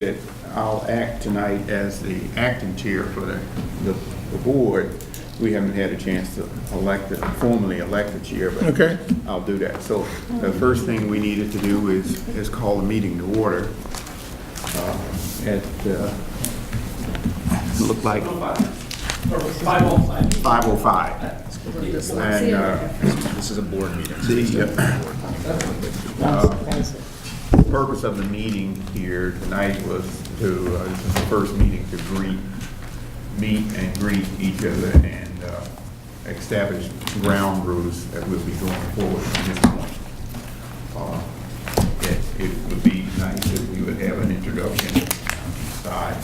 that I'll act tonight as the acting chair for the board. We haven't had a chance to formally elect the chair, but Okay. I'll do that. So the first thing we needed to do is call the meeting to order. At looked like 5:05. And This is a board meeting. The purpose of the meeting here tonight was to, this is the first meeting to meet and greet each other and establish ground rules that we'll be going forward from this point. It would be nice if we would have an introduction side.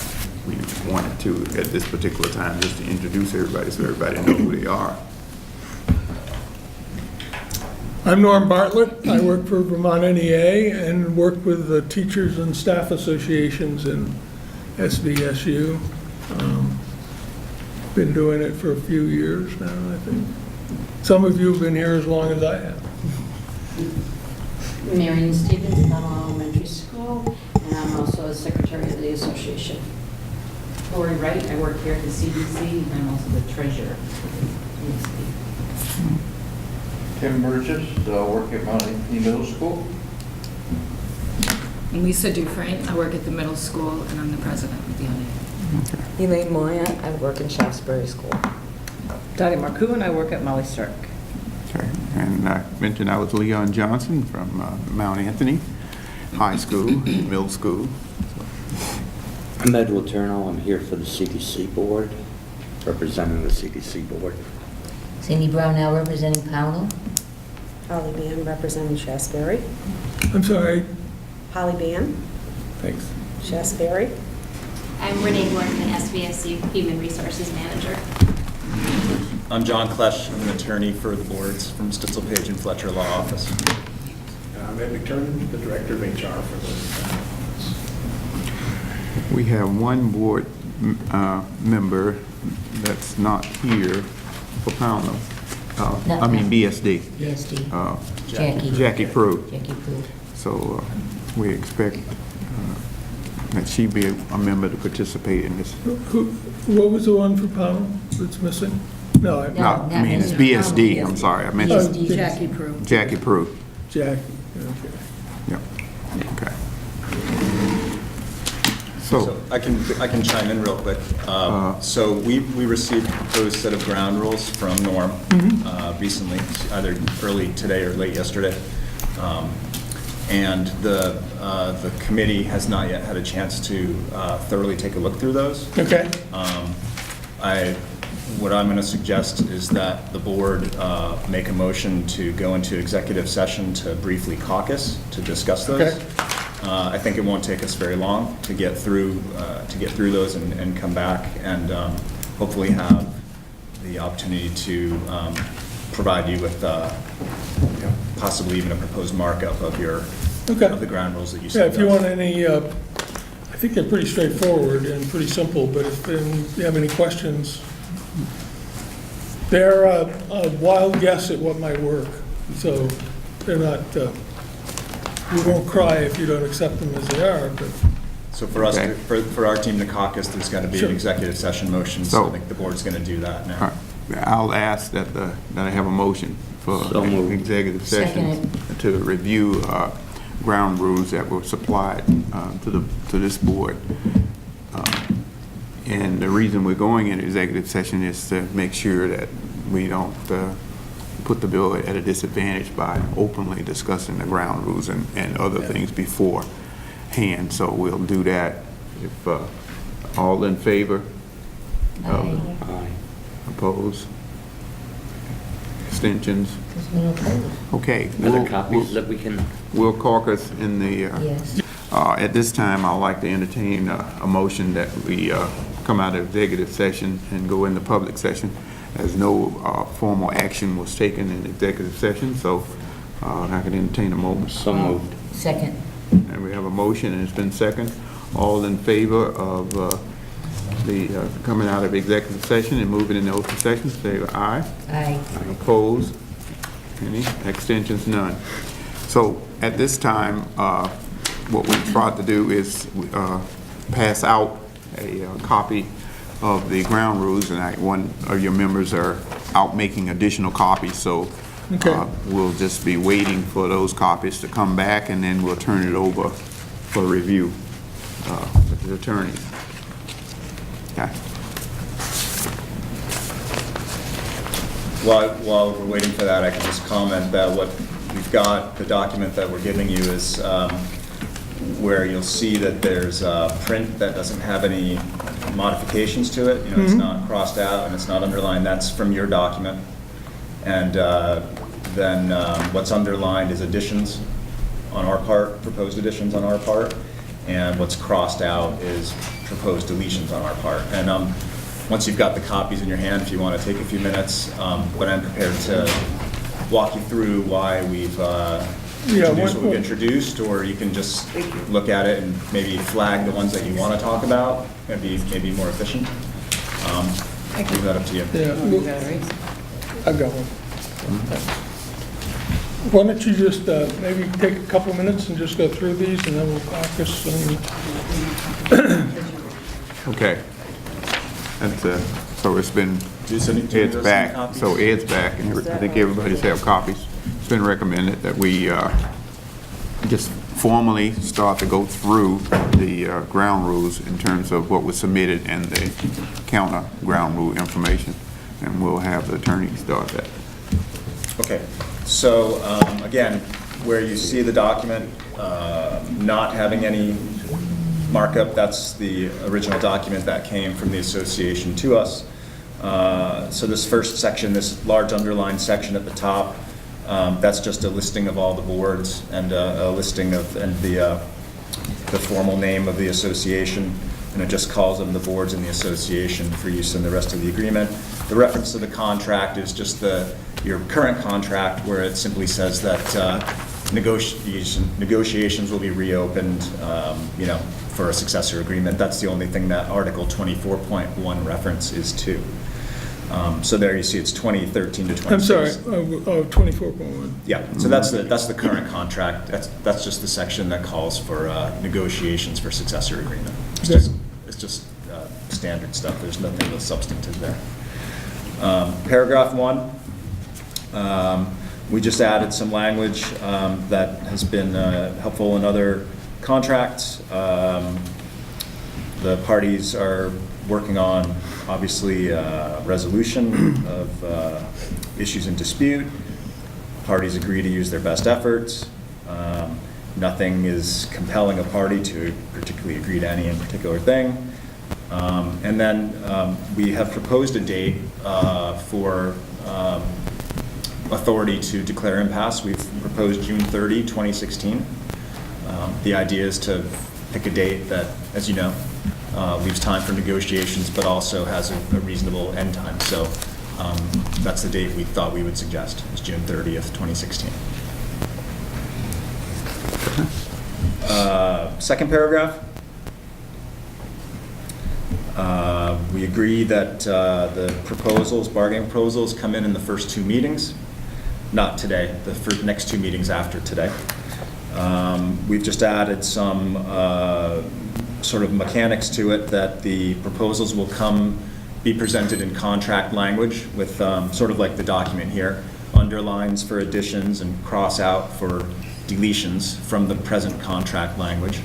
We wanted to, at this particular time, just to introduce everybody so everybody knows who they are. I'm Norm Bartlett. I work for Vermont NEA and work with the teachers and staff associations in SVSU. Been doing it for a few years now, I think. Some of you have been here as long as I have. Marion Stevens, Dunn Elementary School, and I'm also a secretary of the association. Lori Wright, I work here at the CDC, and I'm also the treasurer of the ESP. Tim Burgess, work at Mount Anthony Middle School. Lisa Dufresne, I work at the middle school, and I'm the president of the NEA. Elaine Moya, I work in Shaftesbury School. Dottie Marcoux, and I work at Molly Stark. Okay, and I mentioned I was Leon Johnson from Mount Anthony High School, Middle School. I'm Edward Turno. I'm here for the CDC board, representing the CDC board. Cindy Brown now representing Pownell. Holly Ban, representing Shaftesbury. I'm sorry. Holly Ban, Thanks. Shaftesbury. I'm Renee Gordon, SVSU Human Resources Manager. I'm John Klesch. I'm an attorney for the boards from Stitzel Page and Fletcher Law Office. I'm Ed McTurnan, the Director of HR for the We have one board member that's not here for Pownell. I mean BSD. BSD. Jackie Prue. Jackie Prue. So we expect that she be a member to participate in this. What was the one for Pownell that's missing? No, No, I mean it's BSD. I'm sorry, I mentioned BSD. Jackie Prue. Jackie Prue. Jackie, okay. Yep. Okay. So I can chime in real quick. So we received a proposed set of ground rules from Norm recently, either early today or late yesterday. And the committee has not yet had a chance to thoroughly take a look through those. Okay. What I'm going to suggest is that the board make a motion to go into executive session to briefly caucus to discuss those. Okay. I think it won't take us very long to get through those and come back and hopefully have the opportunity to provide you with possibly even a proposed markup of the ground rules that you Yeah, sent if you us. want any, I think they're pretty straightforward and pretty simple, but if you have any questions, they're a wild guess at what might work. So they're not, you won't cry if you don't accept them as they are, but. So for us, Okay. for our team to caucus, there's got to be Sure. an executive session motion, so I think the board's going to do that now. All right. I'll ask that I have a motion for So moved. executive session to review ground rules that were supplied to this board. And the reason we're going into executive session is to make sure that we don't put the bill at a disadvantage by openly discussing the ground rules and other things beforehand. So we'll do that. If all in favor? Aye. Aye. Opposed? Extensions? Because we don't vote. Okay. Other copies that we can... We'll caucus in the... Yes. At this time, I'd like to entertain a motion that we come out of executive session and go into public session, as no formal action was taken in executive session, so I can entertain a motion. So moved. Second. And we have a motion, and it's been second. All in favor of the coming out of executive session and moving into open session, say aye. Aye. Opposed? Any? Extensions? None. So at this time, what we tried to do is pass out a copy of the ground rules, and one of your members are out making additional copies, so Okay. we'll just be waiting for those copies to come back, and then we'll turn it over for review with the attorney. Okay. While we're waiting for that, I can just comment that what we've got, the document that we're giving you is where you'll see that there's a print that doesn't have any modifications to it. You know, it's not crossed out and it's not underlined. That's from your document. And then what's underlined is additions on our part, proposed additions on our part, and what's crossed out is proposed deletions on our part. And once you've got the copies in your hand, if you want to take a few minutes, but I'm prepared to walk you through why we've introduced what we've introduced, or you can just look at it and maybe flag the ones that you want to talk about, and be more efficient. I'll leave that up to you. Yeah, I've got one. Why don't you just maybe take a couple minutes and just go through these, and then we'll caucus. Okay. That's, so it's been, Ed's back, so Ed's back, and I think everybody's have copies. It's been recommended that we just formally start to go through the ground rules in terms of what was submitted and the counter ground rule information, and we'll have the attorney start that. Okay, so again, where you see the document not having any markup, that's the original document that came from the association to us. So this first section, this large underlined section at the top, that's just a listing of all the boards and a listing of the formal name of the association, and it just calls them the boards in the association for use in the rest of the agreement. The reference to the contract is just your current contract, where it simply says that negotiations will be reopened, for a successor agreement. That's the only thing that Article 24.1 reference is to. So there you see it's 2013 to 26. I'm sorry, 24.1. Yeah, so that's the current contract. That's just the section that calls for negotiations for successor agreement. It's just standard stuff. There's nothing substantive there. Paragraph 1, we just added some language that has been helpful in other contracts. The parties are working on, obviously, resolution of issues in dispute. Parties agree to use their best efforts. Nothing is compelling a party to particularly agree to any in particular thing. And then we have proposed a date for authority to declare impasse. We've proposed June 30, 2016. The idea is to pick a date that, as you know, leaves time for negotiations, but also has a reasonable end time. So that's the date we thought we would suggest, is June 30th, 2016. Second paragraph. We agree that the proposals, bargaining proposals, come in the first 2 meetings. Not today, the next 2 meetings after today. We've just added some sort of mechanics to it, that the proposals will be presented in contract language with sort of like the document here, underlines for additions and cross out for deletions from the present contract language.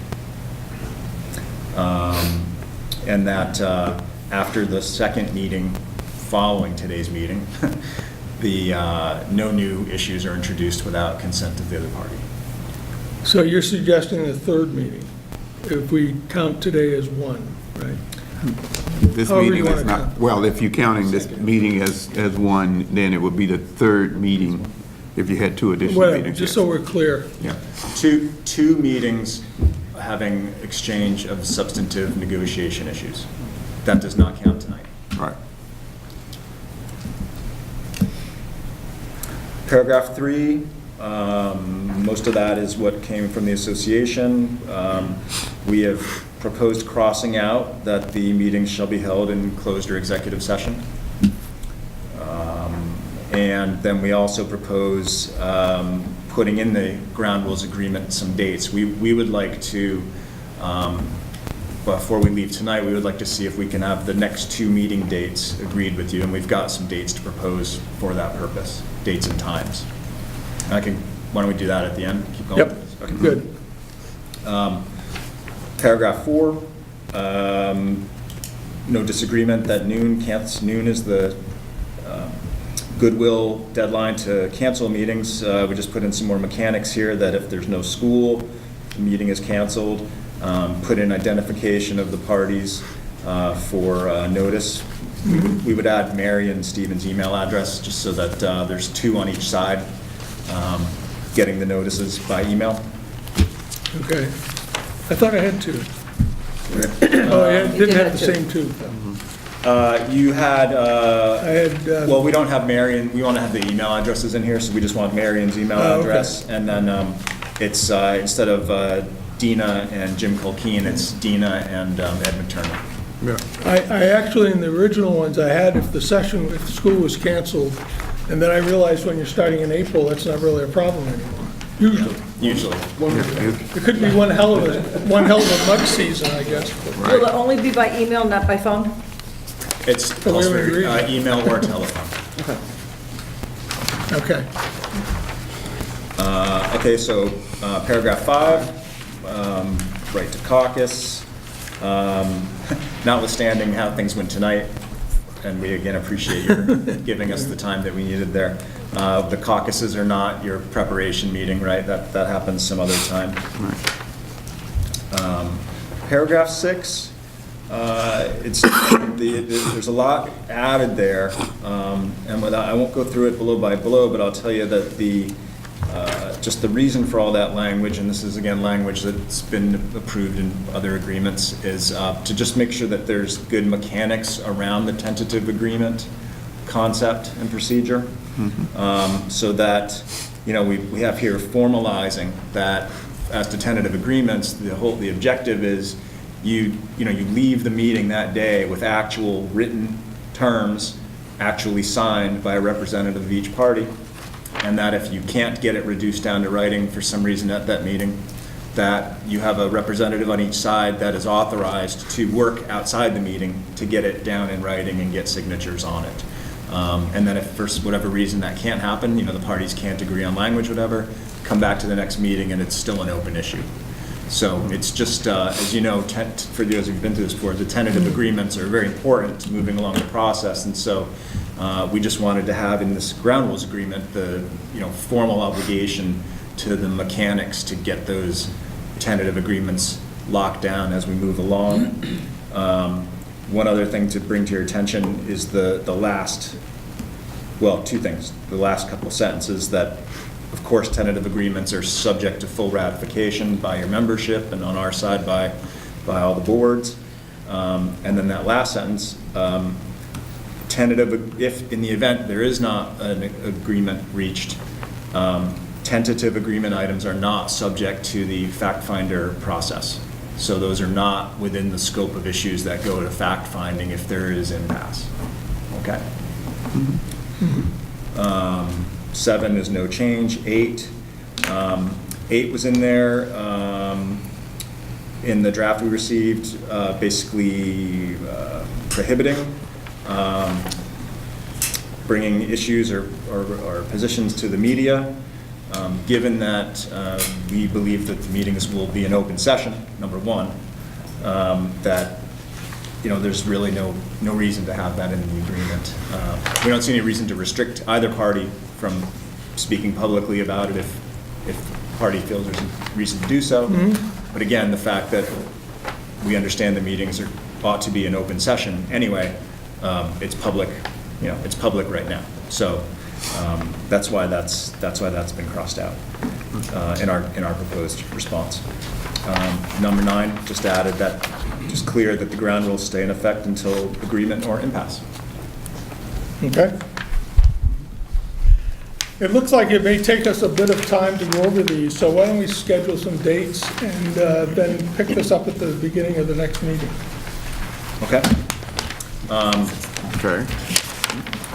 And that after the second meeting following today's meeting, no new issues are introduced without consent of the other party. So you're suggesting the third meeting, if we count today as one, right? This However meeting you is wanna not, count. well, if you're counting this meeting as one, then it would be the third meeting if you had 2 additional Well, meetings. just so we're clear. Yeah. Two meetings having exchange of substantive negotiation issues. That does not count tonight. Right. Paragraph 3, most of that is what came from the association. We have proposed crossing out that the meetings shall be held in closed or executive session. And then we also propose putting in the ground rules agreement some dates. We would like to before we leave tonight, we would like to see if we can have the next 2 meeting dates agreed with you, and we've got some dates to propose for that purpose, dates and times. Why don't we do that at the end? Keep going? Yep, Okay. good. Paragraph 4, no disagreement that noon is the goodwill deadline to cancel meetings. We just put in some more mechanics here that if there's no school, the meeting is canceled. Put in identification of the parties for notice. We would add Mary and Stephen's email address just so that there's 2 on each side getting the notices by email. Okay. I thought I had 2. Oh, I didn't have the same 2. You had, I had, well, we don't have Marion, we want to have the email addresses in here, so we just want Marion's email address. And then it's, instead of Dina and Jim Culkeen, it's Dina and Edmund Turner. Yeah. I actually, in the original ones, I had if the school was canceled, and then I realized when you're starting in April, that's not really a problem anymore, usually. Usually. It could be one hell of a mud season, I guess. Will it only be by email, not by phone? It's also email or telephone. Okay. Okay, so paragraph 5, right to caucus. Notwithstanding how things went tonight, and we again appreciate your giving us the time that we needed there. The caucuses are not your preparation meeting, right? That happens some other time. Paragraph 6, there's a lot added there, and I won't go through it blow by blow, but I'll tell you that just the reason for all that language, and this is again language that's been approved in other agreements, is to just make sure that there's good mechanics around the tentative agreement concept and procedure, so that, you know, we have here formalizing that as to tentative agreements. The objective is you leave the meeting that day with actual written terms actually signed by a representative of each party, and that if you can't get it reduced down to writing for some reason at that meeting, that you have a representative on each side that is authorized to work outside the meeting to get it down in writing and get signatures on it. And then if for whatever reason that can't happen, the parties can't agree on language, whatever, come back to the next meeting and it's still an open issue. So it's just, as you know, for those who've been through this before, the tentative agreements are very important to moving along the process. And so we just wanted to have in this ground rules agreement the formal obligation to the mechanics to get those tentative agreements locked down as we move along. One other thing to bring to your attention is the last, well, 2 things. The last couple sentences that, of course, tentative agreements are subject to full ratification by your membership and on our side by all the boards. And then that last sentence, if in the event there is not an agreement reached, tentative agreement items are not subject to the fact finder process. So those are not within the scope of issues that go to fact finding if there is impasse. Okay. 7 is no change. 8 was in there in the draft we received, basically prohibiting bringing issues or positions to the media, given that we believe that the meetings will be an open session, number 1, that there's really no reason to have that in the agreement. We don't see any reason to restrict either party from speaking publicly about it if party feels there's a reason to do so. But again, the fact that we understand the meetings ought to be an open session anyway, it's public, it's public right now. So that's why that's been crossed out in our proposed response. Number 9 just added that, just clear that the ground rules stay in effect until agreement or impasse. Okay. It looks like it may take us a bit of time to go over these, so why don't we schedule some dates and then pick this up at the beginning of the next meeting? Okay. Okay.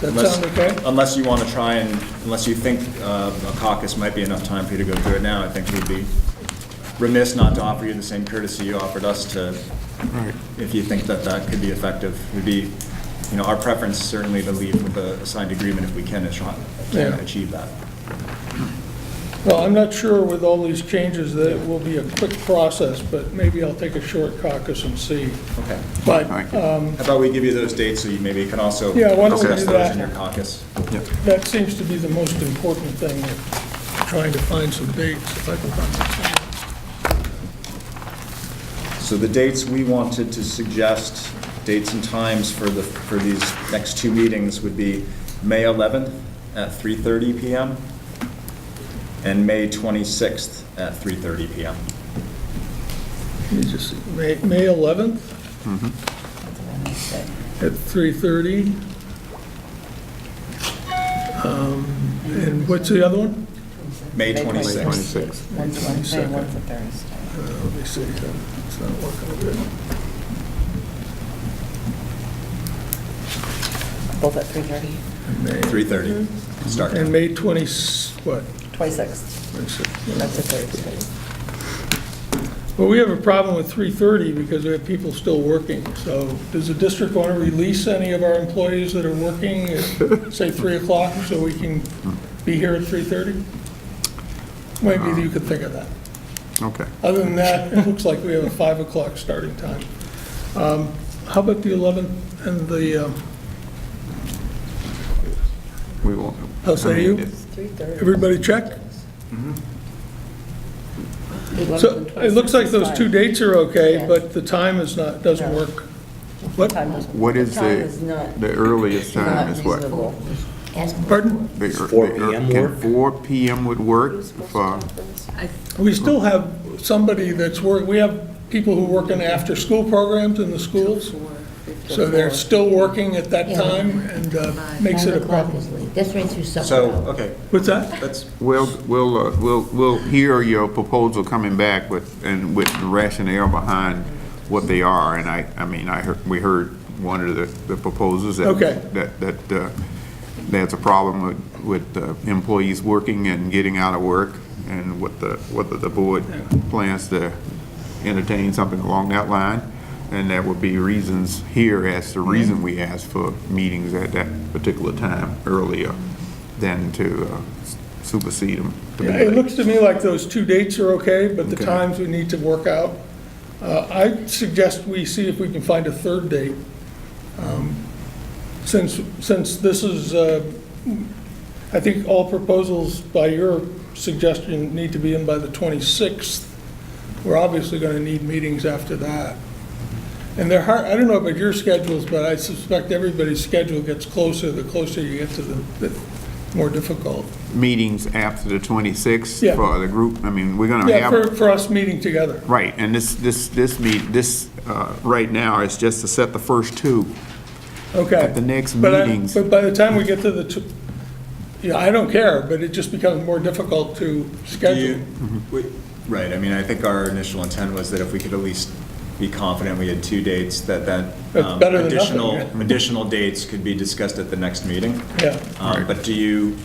Does that sound okay? Unless you want to try and, unless you think a caucus might be enough time for you to go through it now, I think we'd be remiss not to offer you the same courtesy you offered us to Right. if you think that that could be effective. Would be, our preference certainly to leave with a signed agreement if we can Yeah. achieve that. Well, I'm not sure with all these changes that it will be a quick process, but maybe I'll take a short caucus and see. Okay. But, How about we give you those dates so you maybe can also Yeah, why don't we discuss do those that? in your caucus? that seems to be the most important thing, trying to find some dates, if I can find some. So the dates we wanted to suggest, dates and times for these next two meetings would be May 11th at 3:30 PM and May 26th at 3:30 PM. Let me just see, May 11th at 3:30. And what's the other one? May 26th. 26. One's Wednesday, one's a Thursday. Let me see, it's not working good. Both at 3:30. 3:30, start And time. May 26th. 26th. That's a Thursday. Well, we have a problem with 3:30 because we have people still working. So does the district want to release any of our employees that are working at, say, 3 o'clock so we can be here at 3:30? Maybe you could think of that. Okay. Other than that, it looks like we have a 5 o'clock starting time. How about the 11th and the, We won't. How say I mean, you? it's- 3:30. everybody check? So it looks like those two dates are okay, but the time is not, doesn't work. What? What is Time is not- the earliest time Not is what? reasonable. Pardon? The- 4 p.m. Can work? 4 p.m. would work for, We still have somebody that's we have people who work in after-school programs in the schools. So they're still working at that time and makes it a 5 o'clock problem. is late. That's right through supper. So, hour. okay, What's that? that's, we'll hear your proposal coming back with the rationale behind what they are. And we heard one of the proposals that, Okay. that there's a problem with employees working and getting out of work, and whether the board plans to entertain something along that line. And there would be reasons here as the reason we asked for meetings at that particular time earlier than to supersede them. to be Yeah, It late. looks to me like those two dates are okay, but the Okay. times we need to work out. I suggest we see if we can find a third date. Since this is, I think all proposals by your suggestion need to be in by the 26th. We're obviously going to need meetings after that. And they're hard, I don't know about your schedules, but I suspect everybody's schedule gets closer, the closer you get to the more difficult. Meetings after the 26th Yeah. for the group, we're gonna Yeah, have. for us meeting together. Right, and this right now is just to set the first two. Okay. At the next But meetings. But by the time we get to I don't care, but it just becomes more difficult to do you, schedule. right, I think our initial intent was that if we could at least be confident we had two dates, that That's better than additional, nothing, yeah. additional dates could be discussed at the next meeting. Yeah. But do you,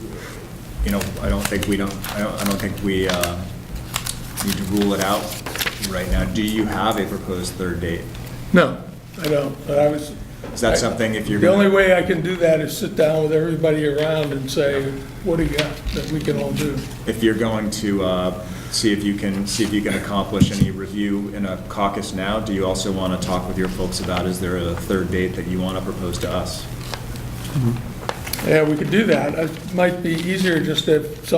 I don't think we need to rule it out right now. Do you have a proposed third date? No, I don't. But Is that something if you're The only gonna, way I can do that is sit down with everybody around and say, what do you got that we can all do? if you're going to see if you can accomplish any review in a caucus now, do you also want to talk with your folks about, is there a third date that you want to propose to us? Yeah, we could do that. It might be easier just if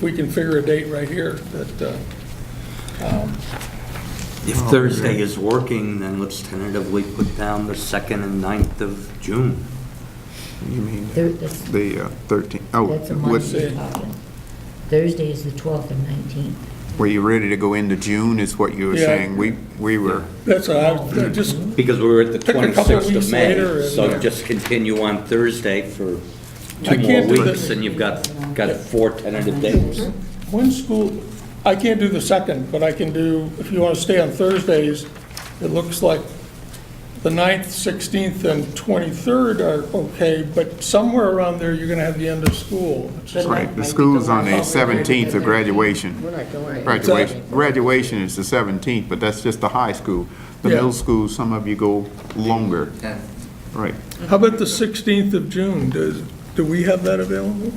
we can figure a date right here that, If Thursday is working, then let's tentatively put down the 2nd and 9th of June. You mean That's the 13th? Oh, that's a what's, Monday. talking. Thursday is the 12th and 19th. were you ready to go into June is what you were Yeah. saying? We were, that's what I just, Because we're at the Pick a couple 26th weeks of May, later and- so just continue on Thursday for I 2 more can't do weeks, that. and you've got 4 tentative dates. one school, I can't do the 2nd, but I can do, if you want to stay on Thursdays, it looks like the 9th, 16th, and 23rd are okay, but somewhere around there, you're going to have the end of school. It's just- right, the school's on the 17th of graduation. We're not going. Graduation is the 17th, but that's just the high school. the Yeah. middle school, some of you go longer. Yeah. Right. How about the 16th of June? Do we have that available?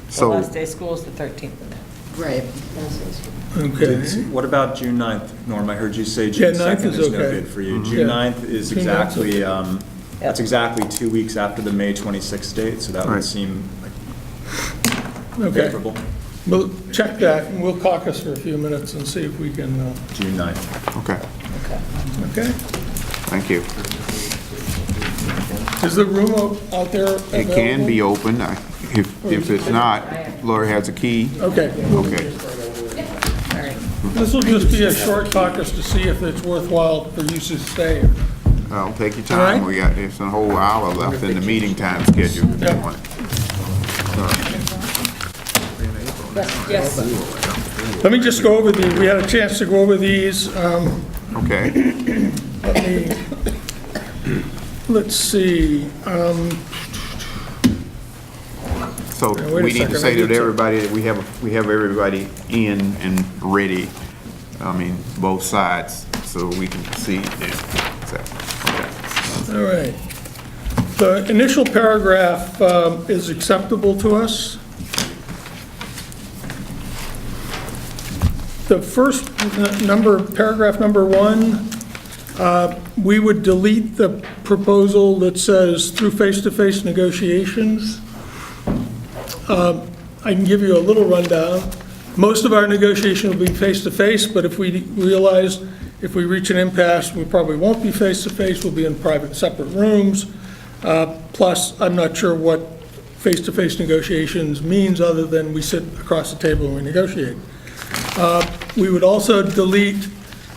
The So, last day of school is the 13th. Right. Okay. What about June 9th? Norm, I heard you say Yeah, June 9th 2nd is is no okay. good for you. Yeah. June 9th is June 9th 's exactly, okay. that's exactly 2 weeks after the May 26th date, so that would Right. seem like Okay. favorable. We'll check that, and we'll caucus for a few minutes and see if we can, June 9th. okay, okay? thank you. Is the room out there available? It can be open. If it's not, Lori has a key. Okay. Okay. This will just be a short caucus to see if it's worthwhile for you to stay. Well, take your All right. time. It's a whole hour left in the meeting time schedule if you Yep. want. Yes. Let me just go over we had a chance to go over these. Okay. Let's see. So Now, wait a we need to second, say I did to some- everybody that we have everybody in and ready. I mean, both sides, so we can proceed then. So, okay. All right. The initial paragraph is acceptable to us. The first paragraph number 1, we would delete the proposal that says through face-to-face negotiations. I can give you a little rundown. Most of our negotiation will be face-to-face, but if we realize if we reach an impasse, we probably won't be face-to-face, we'll be in private, separate rooms. Plus, I'm not sure what face-to-face negotiations means other than we sit across the table and we negotiate. We would also delete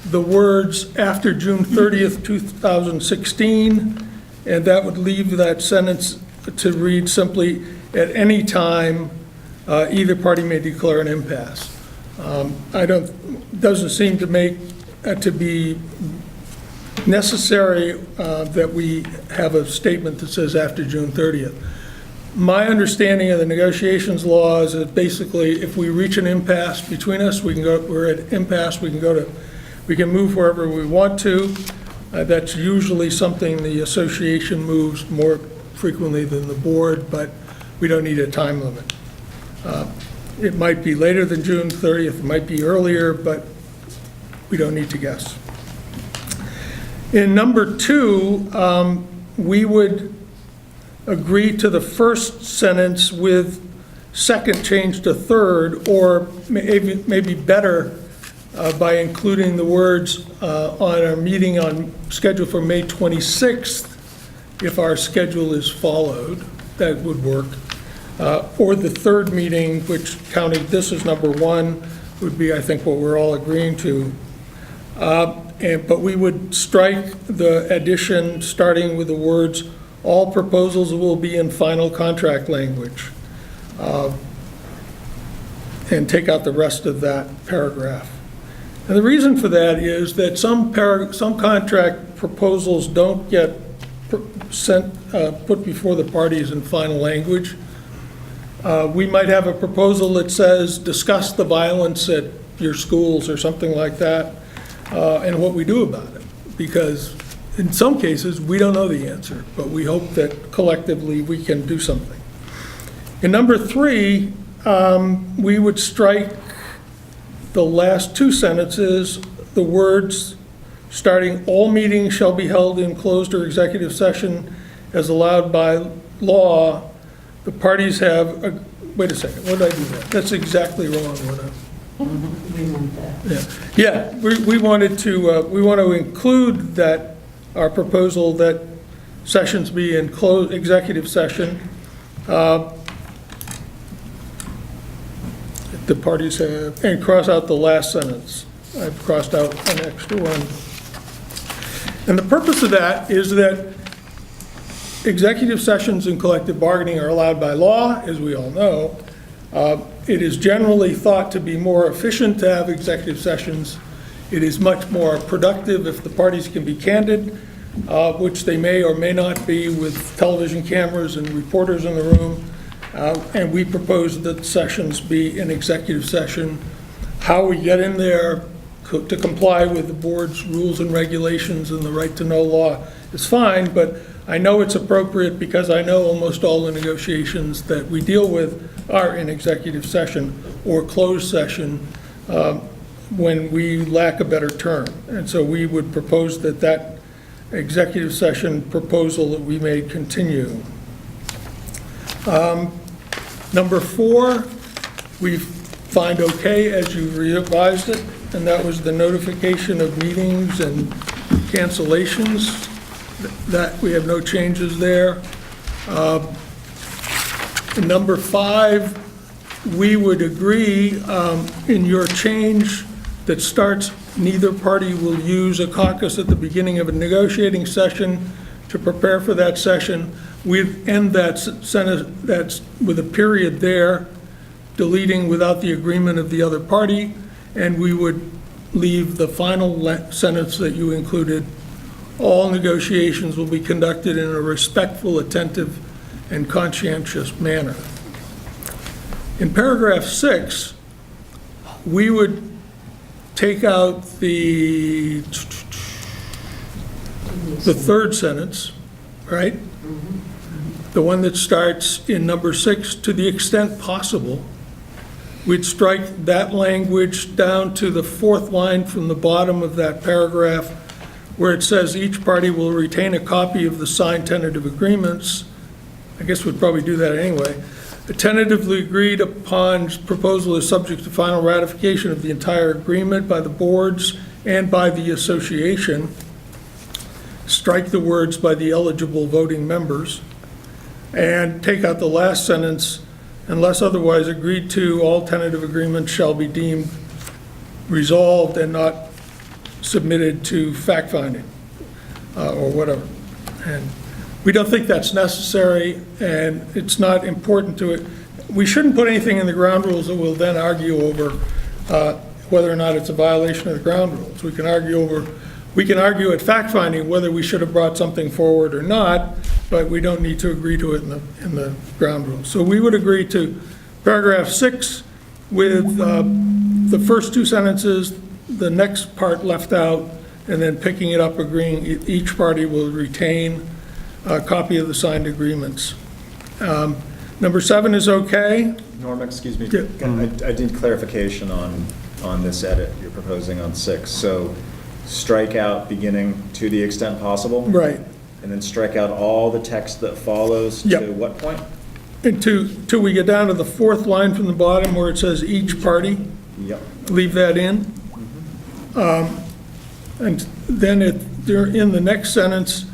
the words after June 30th, 2016, and that would leave that sentence to read simply, at any time, either party may declare an impasse. Doesn't seem to make, to be necessary that we have a statement that says after June 30th. My understanding of the negotiations law is that basically if we reach an impasse between us, we're at impasse, we can move wherever we want to. That's usually something the association moves more frequently than the board, but we don't need a time limit. It might be later than June 30th, it might be earlier, but we don't need to guess. In number 2, we would agree to the first sentence with second change to third, or maybe better by including the words on our meeting scheduled for May 26th, if our schedule is followed, that would work. Or the third meeting, which counting this as number 1, would be, I think, what we're all agreeing to. But we would strike the addition starting with the words, all proposals will be in final contract language, and take out the rest of that paragraph. And the reason for that is that some contract proposals don't get put before the parties in final language. We might have a proposal that says, discuss the violence at your schools or something like that, and what we do about it. Because in some cases, we don't know the answer, but we hope that collectively we can do something. In number 3, we would strike the last 2 sentences, the words starting, all meetings shall be held in closed or executive session as allowed by law. The parties have, wait a second, what did I do there? That's exactly wrong. We meant that. Yeah, we want to include that, our proposal that sessions be in closed executive session. The parties have, and cross out the last sentence. I've crossed out an extra one. And the purpose of that is that executive sessions and collective bargaining are allowed by law, as we all know. It is generally thought to be more efficient to have executive sessions. It is much more productive if the parties can be candid, which they may or may not be with television cameras and reporters in the room. And we propose that sessions be an executive session. How we get in there to comply with the board's rules and regulations and the right to know law is fine, but I know it's appropriate because I know almost all the negotiations that we deal with are in executive session or closed session when we lack a better term. And so we would propose that that executive session proposal that we made continue. Number 4, we find okay as you revised it, and that was the notification of meetings and cancellations. That, we have no changes there. Number 5, we would agree in your change that starts, neither party will use a caucus at the beginning of a negotiating session to prepare for that session. We'd end that sentence, that's with a period there, deleting without the agreement of the other party, and we would leave the final sentence that you included. All negotiations will be conducted in a respectful, attentive, and conscientious manner. In paragraph 6, we would take out the third sentence, right? The one that starts in number 6, to the extent possible. We'd strike that language down to the 4th line from the bottom of that paragraph, where it says each party will retain a copy of the signed tentative agreements. I guess we'd probably do that anyway. A tentatively agreed upon proposal is subject to final ratification of the entire agreement by the boards and by the association. Strike the words by the eligible voting members. And take out the last sentence, unless otherwise agreed to, all tentative agreements shall be deemed resolved and not submitted to fact-finding or whatever. And we don't think that's necessary, and it's not important to it. We shouldn't put anything in the ground rules that we'll then argue over whether or not it's a violation of the ground rules. We can argue at fact-finding whether we should have brought something forward or not, but we don't need to agree to it in the ground rules. So we would agree to paragraph 6 with the first 2 sentences, the next part left out, and then picking it up, agreeing each party will retain a copy of the signed agreements. Number 7 is okay. Norm, excuse me, Yeah. I need clarification on this edit you're proposing on 6. So strike out beginning to the extent possible? Right. And then strike out all the text that follows Yep. to what point? And till we get down to the 4th line from the bottom where it says each party, Yep. leave that in. And then in the next sentence,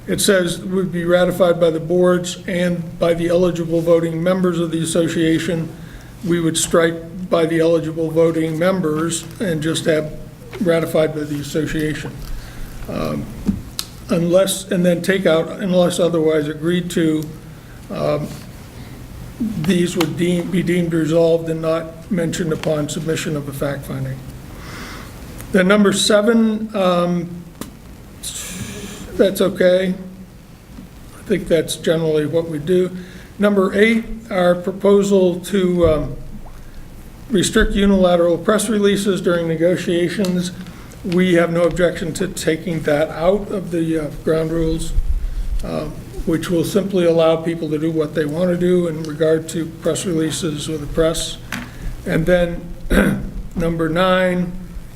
it says would be ratified by the boards and by the eligible voting members of the association. We would strike by the eligible voting members and just have ratified by the association. Unless, and then take out, unless otherwise agreed to, these would be deemed resolved and not mentioned upon submission of a fact finding. Then number 7, that's okay. I think that's generally what we do. Number 8, our proposal to restrict unilateral press releases during negotiations. We have no objection to taking that out of the ground rules, which will simply allow people to do what they want to do in regard to press releases with the press. And then number 9,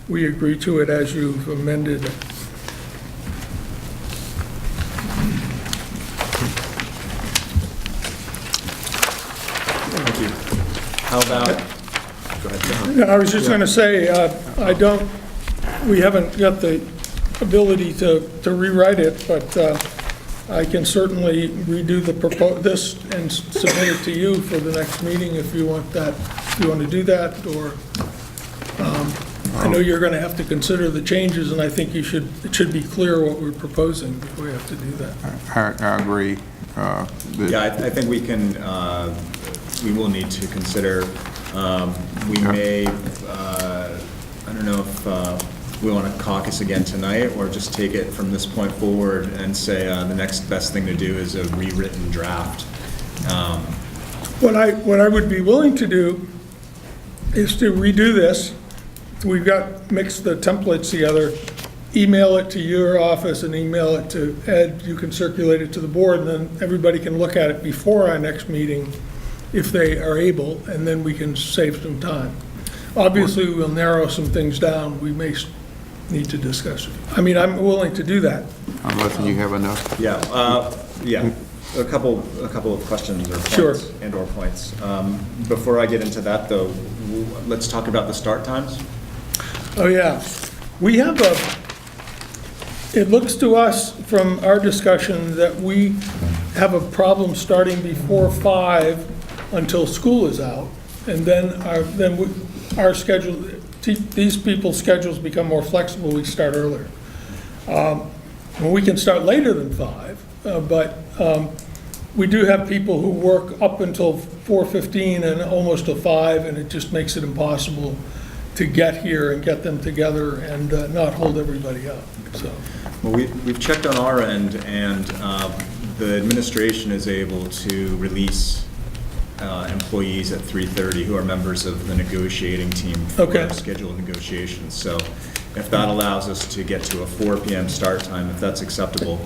we agree to it as you've amended it. Thank you. How about, go ahead, John. Yeah, I was just going to say, we haven't got the ability to rewrite it, but I can certainly redo this and submit it to you for the next meeting if you want that, if you want to do that, or I know you're going to have to consider the changes, and I think it should be clear what we're proposing if we have to do that. I agree. Yeah, I think we can, we will need to consider, we may, I don't know if we want to caucus again tonight, or just take it from this point forward and say the next best thing to do is a rewritten draft. What I would be willing to do is to redo this we've got, mixed the templates together, email it to your office and email it to Ed, you can circulate it to the board, and then everybody can look at it before our next meeting if they are able, and then we can save some time. Obviously, we'll narrow some things down we may need to discuss. I mean, I'm willing to do that. Unless you have enough. Yeah, a couple of questions or Sure. points and/or points. Before I get into that, though, let's talk about the start times. Oh, yeah. We have it looks to us from our discussion that we have a problem starting before 5 until school is out. And then our schedule, these people's schedules become more flexible, we start earlier. Well, we can start later than 5, but we do have people who work up until 4:15 and almost till 5, and it just makes it impossible to get here and get them together and not hold everybody up, so. Well, we've checked on our end, and the administration is able to release employees at 3:30 who are members of the negotiating team for Okay. scheduled negotiations. So if that allows us to get to a 4 PM start time, if that's acceptable.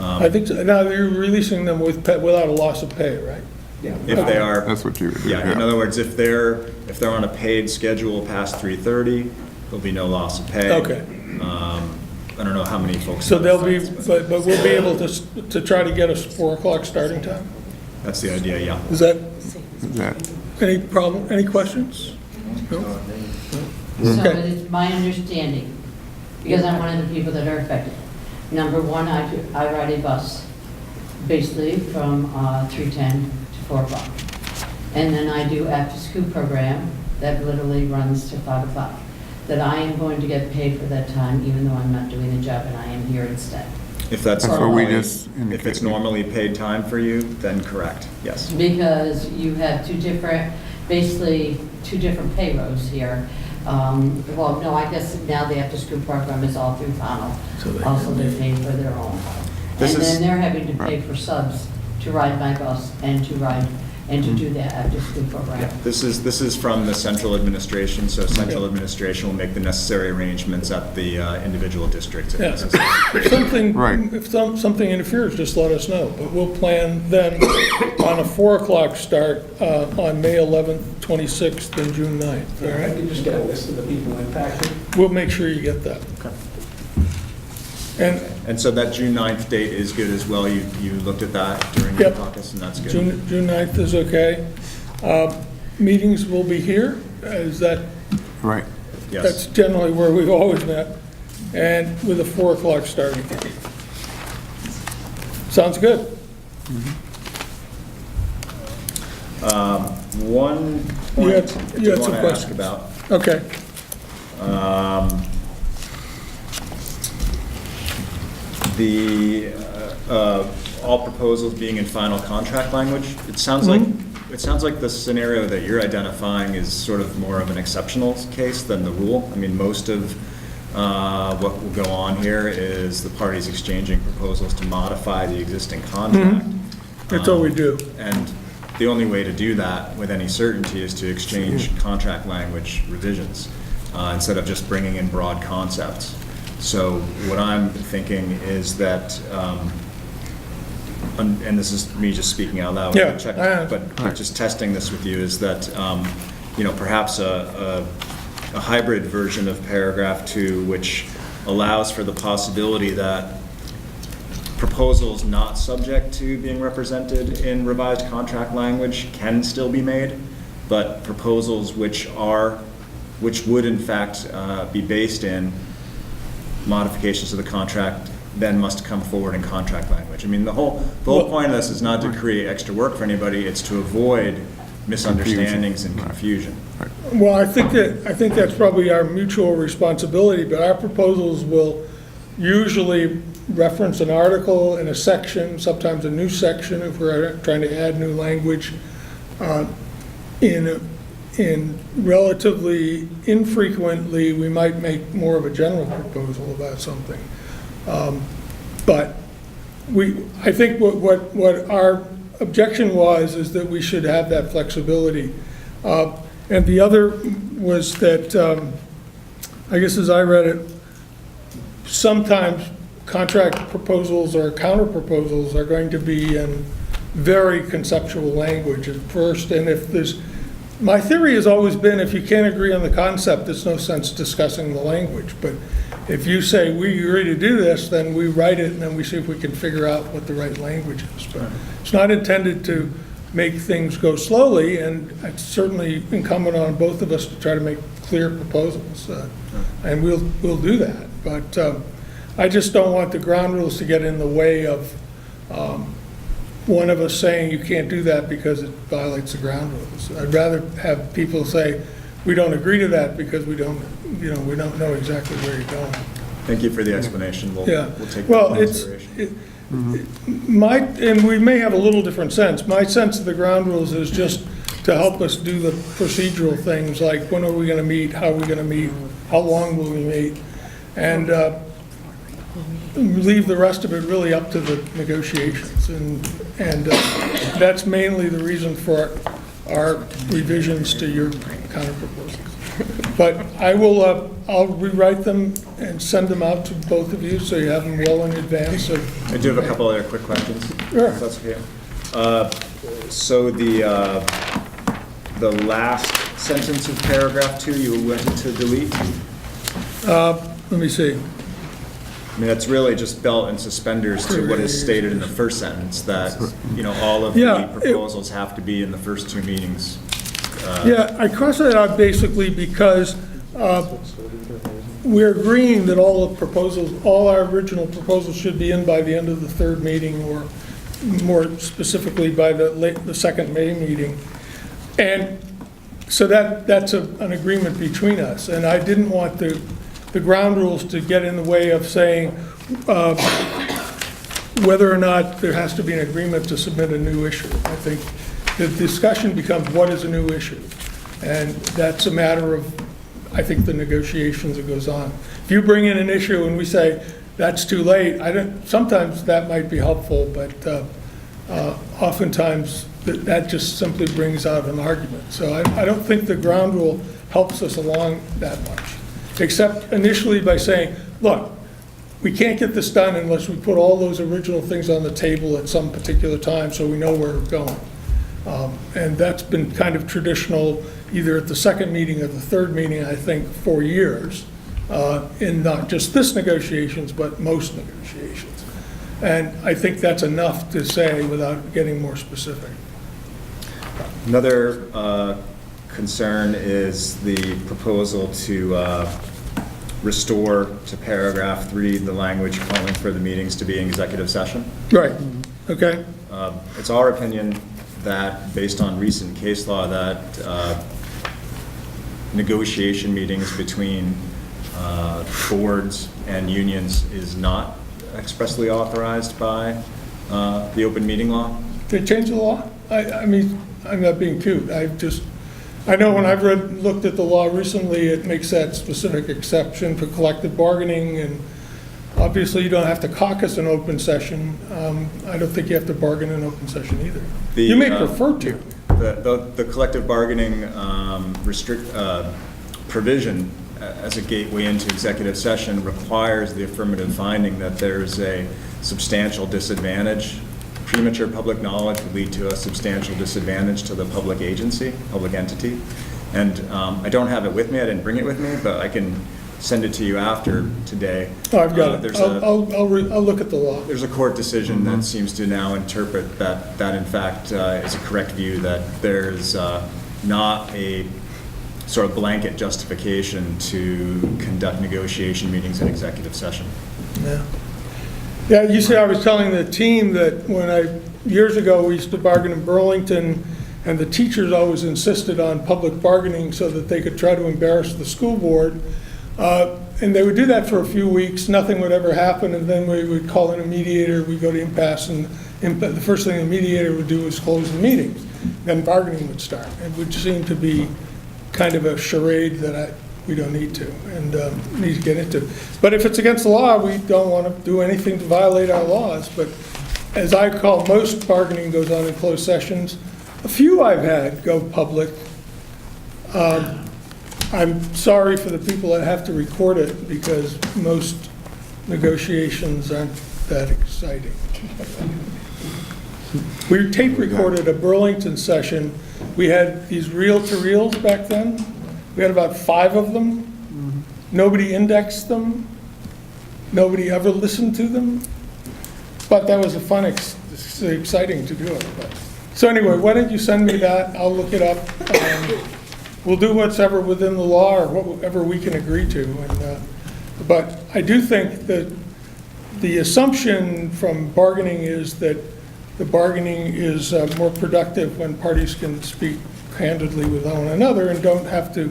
I think, now you're releasing them without a loss of pay, right? If they are. That's what you would do. Yeah, in other words, if they're on a paid schedule past 3:30, there'll be no loss of pay. Okay. I don't know how many folks. So they'll be, but we'll be able to try to get a 4 o'clock starting time? That's the idea, yeah. Is that, That, any problem, any questions? No? So Okay. it's my understanding, because I'm one of the people that are affected. Number one, I ride a bus, basically from 3:10 to 4 o'clock. And then I do after-school program that literally runs to 5 o'clock. That I am going to get paid for that time, even though I'm not doing the job and I am here instead. If that's That's what we normally, just if indicated. it's normally paid time for you, then correct, yes. Because you have basically two different payrolls here. Well, no, I guess now the after-school program is all through Pownell. Also, they're paying for their own. This And is- then they're having to pay for subs to ride my bus and to do that after-school program. This is from the central administration, so central administration will make the necessary arrangements at the individual districts if Yeah. necessary. If something, Right. if something interferes, just let us know. But we'll plan then on a 4 o'clock start on May 11th, 26th, and June 9th, all I right? can just get a list of the people impacted. We'll make sure you get that. And And so that June 9th date is good as well. You looked at that during your Yep. caucus, and that's good. June 9th is okay. Meetings will be here, is that, right. that's Yes. generally where we've always met, and with a 4 o'clock starting. Sounds good. One You point had- I you did had some want to ask questions. about. Okay. The, all proposals being in final contract language, it sounds like the scenario that you're identifying is sort of more of an exceptional case than the rule. I mean, most of what will go on here is the parties exchanging proposals to modify the existing contract. That's all we do. And the only way to do that with any certainty is to exchange contract language revisions instead of just bringing in broad concepts. So what I'm thinking is that, and this is me just speaking out loud, Yeah, but just testing this with you, is that, perhaps a hybrid version of paragraph 2, which allows for the possibility that proposals not subject to being represented in revised contract language can still be made, but proposals which would in fact be based in modifications of the contract then must come forward in contract language. I mean, the whole point of this is not to create extra work for anybody, it's to avoid misunderstandings and confusion. Well, I think that's probably our mutual responsibility, but our proposals will usually reference an article in a section, sometimes a new section if we're trying to add new language. In relatively infrequently, we might make more of a general proposal about something. But I think what our objection was is that we should have that flexibility. And the other was that I guess as I read it, sometimes contract proposals or counter proposals are going to be in very conceptual language at first, and if there's, my theory has always been if you can't agree on the concept, there's no sense discussing the language. But if you say, we agree to do this, then we write it and then we see if we can figure out what the right language is. But it's not intended to make things go slowly, and it's certainly incumbent on both of us to try to make clear proposals. And we'll do that. But I just don't want the ground rules to get in the way of one of us saying you can't do that because it violates the ground rules. I'd rather have people say, we don't agree to that because we don't know exactly where you're going. Thank you for the explanation. We'll Yeah. take that Well, into consideration. And we may have a little different sense. My sense of the ground rules is just to help us do the procedural things, like when are we going to meet, how are we going to meet, how long will we meet, and leave the rest of it really up to the negotiations. And that's mainly the reason for our revisions to your counter proposals. But I'll rewrite them and send them out to both of you, so you have them well in advance of. I do have a couple other quick questions. Sure. If that's okay. So the last sentence of paragraph 2, you wanted to delete? Let me see. I mean, that's really just belt and suspenders to what is stated in the first sentence, that, all of Yeah, the proposals have to be in the first 2 meetings. Yeah, I crossed that out basically because we're agreeing that all the proposals, all our original proposals should be in by the end of the 3rd meeting, or more specifically by the second May meeting. And so that's an agreement between us. And I didn't want the ground rules to get in the way of saying whether or not there has to be an agreement to submit a new issue. I think the discussion becomes what is a new issue? And that's a matter of, I think, the negotiations that goes on. If you bring in an issue and we say, that's too late, sometimes that might be helpful, but oftentimes that just simply brings out an argument. So I don't think the ground rule helps us along that much, except initially by saying, look, we can't get this done unless we put all those original things on the table at some particular time so we know where we're going. And that's been kind of traditional, either at the second meeting or the 3rd meeting, I think, for years, in not just this negotiations, but most negotiations. And I think that's enough to say without getting more specific. Another concern is the proposal to restore to paragraph 3 the language calling for the meetings to be in executive session. Right, okay. It's our opinion that, based on recent case law, that negotiation meetings between boards and unions is not expressly authorized by the open meeting law. They change the law? I mean, I'm not being cute. I know when I've looked at the law recently, it makes that specific exception for collective bargaining, and obviously you don't have to caucus in open session. I don't think you have to bargain in open session either. You may prefer to. The collective bargaining provision as a gateway into executive session requires the affirmative finding that there's a substantial disadvantage. Premature public knowledge would lead to a substantial disadvantage to the public agency, public entity. And I don't have it with me, I didn't bring it with me, but I can send it to you after today. Oh, I've got it. I'll look at the law. There's a court decision that seems to now interpret that in fact is a correct view, that there's not a sort of blanket justification to conduct negotiation meetings in executive session. Yeah. Yeah, you see, I was telling the team that years ago, we used to bargain in Burlington, and the teachers always insisted on public bargaining so that they could try to embarrass the school board. And they would do that for a few weeks, nothing would ever happen, and then we would call in a mediator, we'd go to impasse, and the first thing the mediator would do was close the meetings. Then bargaining would start. It would seem to be kind of a charade that we don't need to, and need to get into. But if it's against the law, we don't want to do anything to violate our laws. But as I recall, most bargaining goes on in closed sessions. A few I've had go public. I'm sorry for the people that have to record it, because most negotiations aren't that exciting. We tape recorded a Burlington session. We had these reel-to-reels back then. We had about 5 of them. Nobody indexed them. Nobody ever listened to them. But that was a fun, exciting to do it. So anyway, why don't you send me that? I'll look it up. We'll do whatever within the law, or whatever we can agree to. But I do think that the assumption from bargaining is that the bargaining is more productive when parties can speak candidly with one another and don't have to.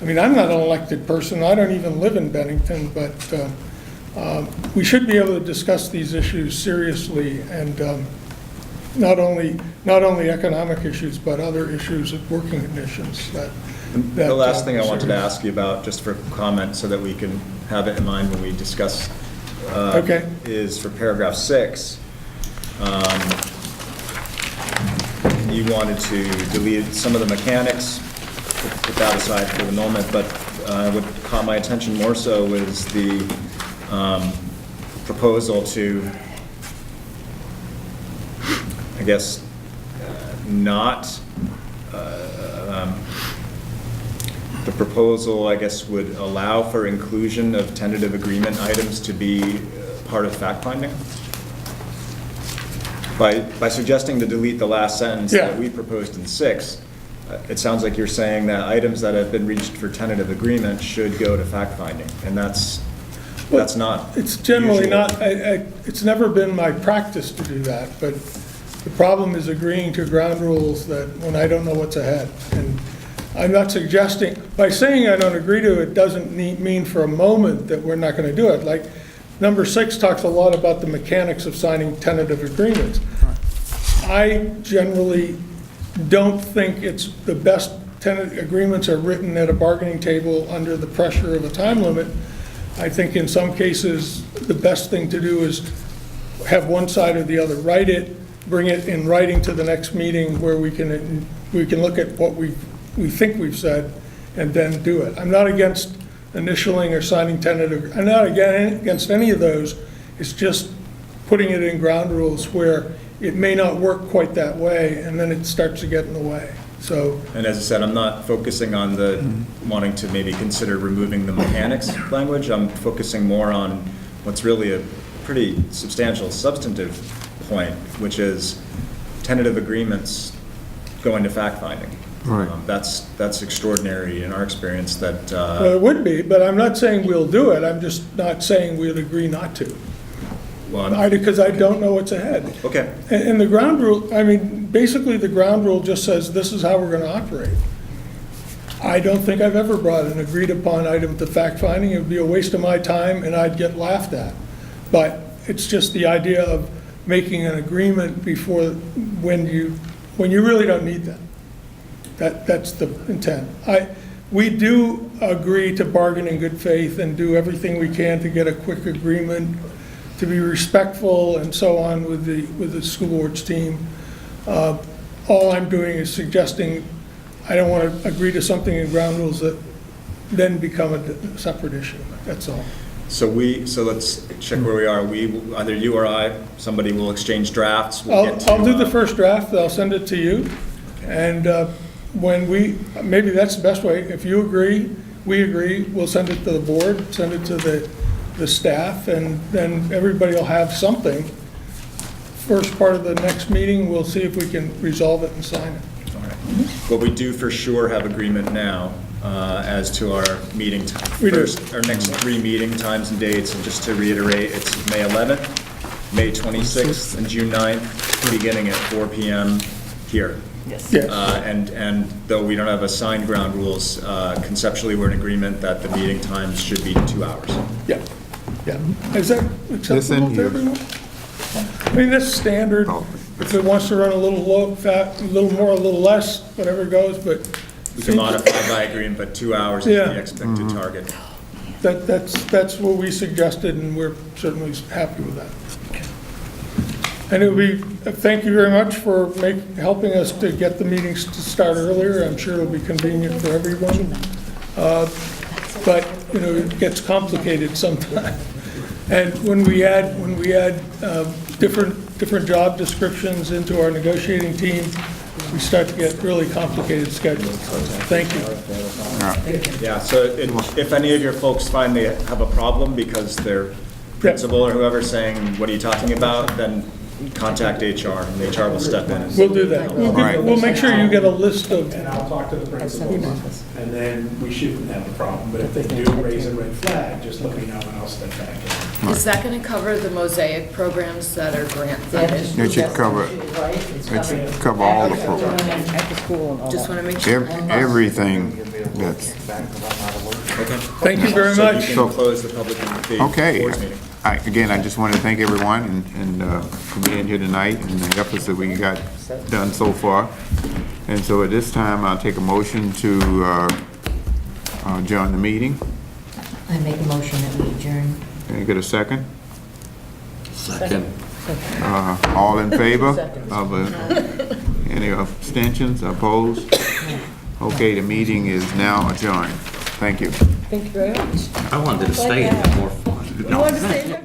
I mean, I'm not an elected person. I don't even live in Bennington, but we should be able to discuss these issues seriously, and not only economic issues, but other issues of working conditions. The last thing I wanted to ask you about, just for comment, so that we can have it in mind when we discuss, Okay. is for paragraph 6. You wanted to delete some of the mechanics, put that aside for the moment, but what caught my attention more so was the proposal to, I guess, the proposal, I guess, would allow for inclusion of tentative agreement items to be part of fact-finding? By suggesting to delete the last sentence that we proposed in 6, it sounds like you're saying that items that have been reached for tentative agreement should go to fact-finding, and that's not. It's generally usual. not, it's never been my practice to do that, but the problem is agreeing to ground rules that when I don't know what's ahead. And I'm not suggesting, by saying I don't agree to it doesn't mean for a moment that we're not going to do it. Like, number 6 talks a lot about the mechanics of signing tentative agreements. I generally don't think it's the best. Tentative agreements are written at a bargaining table under the pressure of a time limit. I think in some cases, the best thing to do is have one side or the other write it, bring it in writing to the next meeting where we can look at what we think we've said and then do it. I'm not against initialing or signing tentative, I'm not against any of those. It's just putting it in ground rules where it may not work quite that way, and then it starts to get in the way. So, and as I said, I'm not focusing on the wanting to maybe consider removing the mechanics language. I'm focusing more on what's really a pretty substantial substantive point, which is tentative agreements going to fact-finding. Right. That's extraordinary in our experience that... well, it would be, but I'm not saying we'll do it. I'm just not saying we'd agree not to. Because I don't know what's ahead. Okay. And the ground rule, I mean, basically the ground rule just says this is how we're going to operate. I don't think I've ever brought an agreed upon item to fact finding. It would be a waste of my time and I'd get laughed at. But it's just the idea of making an agreement before, when you really don't need that. That's the intent. We do agree to bargain in good faith and do everything we can to get a quick agreement, to be respectful and so on with the school board's team. All I'm doing is suggesting I don't want to agree to something in ground rules that then become a separate issue. That's all. So let's check where we are. Either you or I, somebody will exchange drafts. I'll do the first draft. I'll send it to you. Okay. And maybe that's the best way. If you agree, we agree, we'll send it to the board, send it to the staff, and then everybody will have something. First part of the next meeting, we'll see if we can resolve it and sign it. All right. But we do for sure have agreement now as to our meeting our next 3 meeting times and dates. And just to reiterate, it's May 11th, May 26th, and June 9th, beginning at 4 p.m. here. Yes. Yes. And though we don't have assigned ground rules, conceptually we're in agreement that the meeting times should be 2 hours. Yeah. Yeah. Is that acceptable to everyone? I mean, that's standard. If it wants to run a little low, fat, a little more, a little less, whatever goes, but. We can modify by agreement, but 2 hours is the expected target. That's what we suggested, and we're certainly happy with that. And it would be, thank you very much for helping us to get the meetings to start earlier. I'm sure it'll be convenient for everyone. But, you know, it gets complicated sometimes. And when we add different job descriptions into our negotiating team, we start to get really complicated schedules. So thank you. Yeah, so if any of your folks find they have a problem because their principal or whoever's saying, what are you talking about, then contact HR, and HR will step in. We'll do that. We'll make sure you get a list of, And I'll talk to the principals, and then we shouldn't have a problem. But if they do raise a red flag, just let me know and I'll step back in. Is that going to cover the Mosaic programs that are grant funded? It should cover, it should cover all the programs. At the school and all Just that. want to make sure. Everything that's, thank you very So much. you can close the public, the okay. board's meeting. Again, I just want to thank everyone for being here tonight and the efforts that we got done so far. And so at this time, I'll take a motion to adjourn the meeting. I make a motion that we adjourn. Can I get a second? Second. All in favor of any abstentions, opposed? Okay, the meeting is now adjourned. Thank you. Thank you very much. I wanted to stay and have more fun. You wanted to stay there?